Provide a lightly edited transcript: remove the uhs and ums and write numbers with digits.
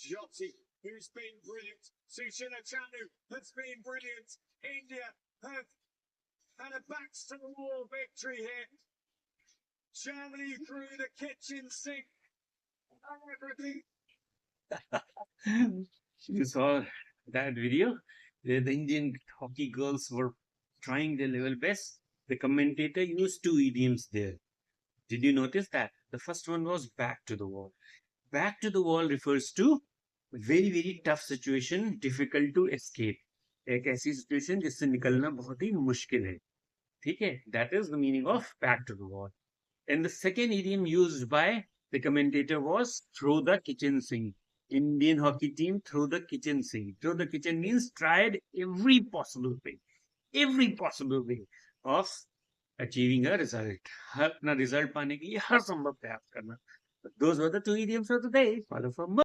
Jyoti, who's been brilliant. Sushila Chanu has been brilliant. India have had a backs to the wall victory here. Germany through the kitchen sink. Everything. You saw that video where the Indian hockey girls were trying their level best. The commentator used two idioms there. Did you notice that? The first one was back to the wall. Back to the wall refers to very very tough situation, difficult to escape. एक ऐसी situation जिससे निकलना बहुत ही मुश्किल है. ठीक है? That is the meaning of back to the wall. And the second idiom used by the commentator was throw the kitchen sink. Indian hockey team throw the kitchen sink. Throw the kitchen means tried every possible way of achieving a result. हर अपना result पाने के लिए हर संभव प्रयास करना. Those were the two idioms for today. Follow for more.